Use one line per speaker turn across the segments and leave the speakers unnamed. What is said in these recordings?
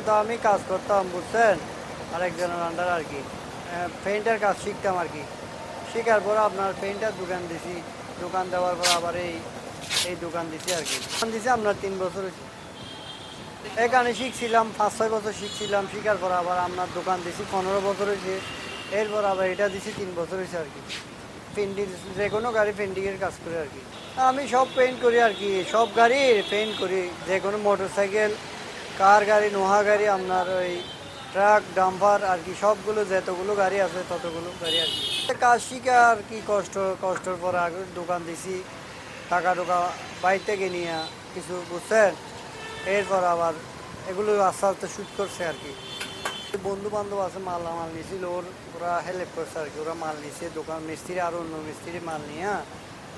তো আমি কাজ করতাম বুঝছেন, আরেকজনের আন্ডার আর কি। পেইন্টের কাজ শিখতাম আর কি। শেখার পর আপনার পেইন্টার দোকান দিছি। দোকান দেওয়ার পর আবার এই এই দোকান দিছি আর কি। দোকান দিছি আপনার 3 বছর হয়েছে। এখানে শিখছিলাম 5-6 বছর শিখছিলাম। শিখার পর আবার আপনার দোকান দিছি 15 বছর হয়েছে। এরপর আবার এটা দিছি 3 বছর হয়েছে আর কি। পেন্টিং, যে কোনো গাড়ি পেন্টিংয়ের কাজ করি আর কি। আমি সব পেইন্ট করি আর কি, সব গাড়ির পেইন্ট করি। যে কোনো মোটর সাইকেল, কার গাড়ি, নোহা গাড়ি, আপনার ওই ট্রাক, ডাম্পার আর কি, সবগুলো যতগুলো গাড়ি আছে ততগুলো গাড়ি আর কি। কাজ শিখে আর কি কষ্টর পর আগে দোকান দিছি। টাকা টোকা বাইর থেকে নিয়ে কিছু বুঝছেন। এরপর আবার এগুলো আস্তে আস্তে শুট করছে আর কি। বন্ধু বান্ধব আছে, মাল নিয়েছিল, ওরা হেল্প করছে আর কি। ওরা মাল নিয়েছে, দোকান মিস্ত্রি আর অন্য মিস্ত্রি মাল নিয়ে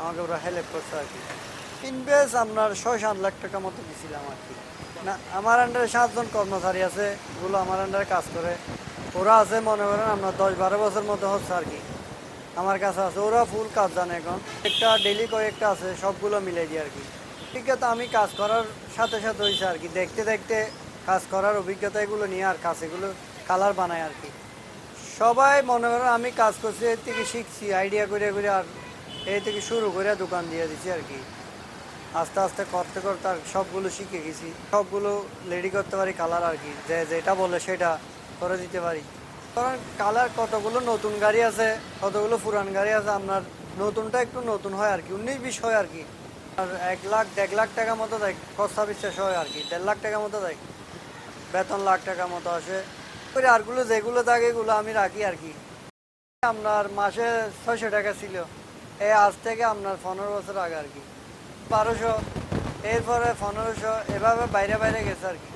আমাকে ওরা হেল্প করছে আর কি। ইনভেস্ট আপনার 6-7 লাখ টাকা মতো দিয়েছিলাম আর কি। না, আমার আন্ডারে 7 জন কর্মচারী আছে, ওগুলো আমার আন্ডারে কাজ করে। ওরা আছে মনে করেন আপনার 10-12 বছর মতো হচ্ছে আর কি আমার কাছে আছে। ওরা ফুল কাজ জানে। এখন একটা ডেলি কয়েকটা আছে, সবগুলো মিলে দিই আর কি। অভিজ্ঞতা আমি কাজ করার সাথে সাথে হয়েছে আর কি। দেখতে দেখতে কাজ করার অভিজ্ঞতা, এগুলো নিয়ে আর কাজ এগুলো কালার বানায় আর কি। সবাই মনে করেন আমি কাজ করছি, এর থেকে শিখছি আইডিয়া করে করে, আর এই থেকে শুরু করে দোকান দিয়ে দিছি আর কি। আস্তে আস্তে করতে করতে আর সবগুলো শিখে গেছি। সবগুলো রেডি করতে পারি কালার আর কি। যেটা বলে সেটা করে দিতে পারি। কারণ কালার কতগুলো নতুন গাড়ি আছে, কতগুলো পুরান গাড়ি আছে। আপনার নতুনটা একটু নতুন হয় আর কি, 19-20 হয় আর কি। আর 1 লাখ 1.5 লাখ টাকা মতো দেয়, খরচা বিশ্বাস হয় আর কি। 1.5 লাখ টাকা মতো দেয়, বেতন লাখ টাকা মতো আসে। ওই আরগুলো যেগুলো থাকে এগুলো আমি রাখি আর কি। আপনার মাসে 600 টাকা ছিল, এই আজ থেকে আপনার 15 বছর আগে আর কি। 1200, এরপরে 1500, এভাবে বাইরে বাইরে গেছে আর কি।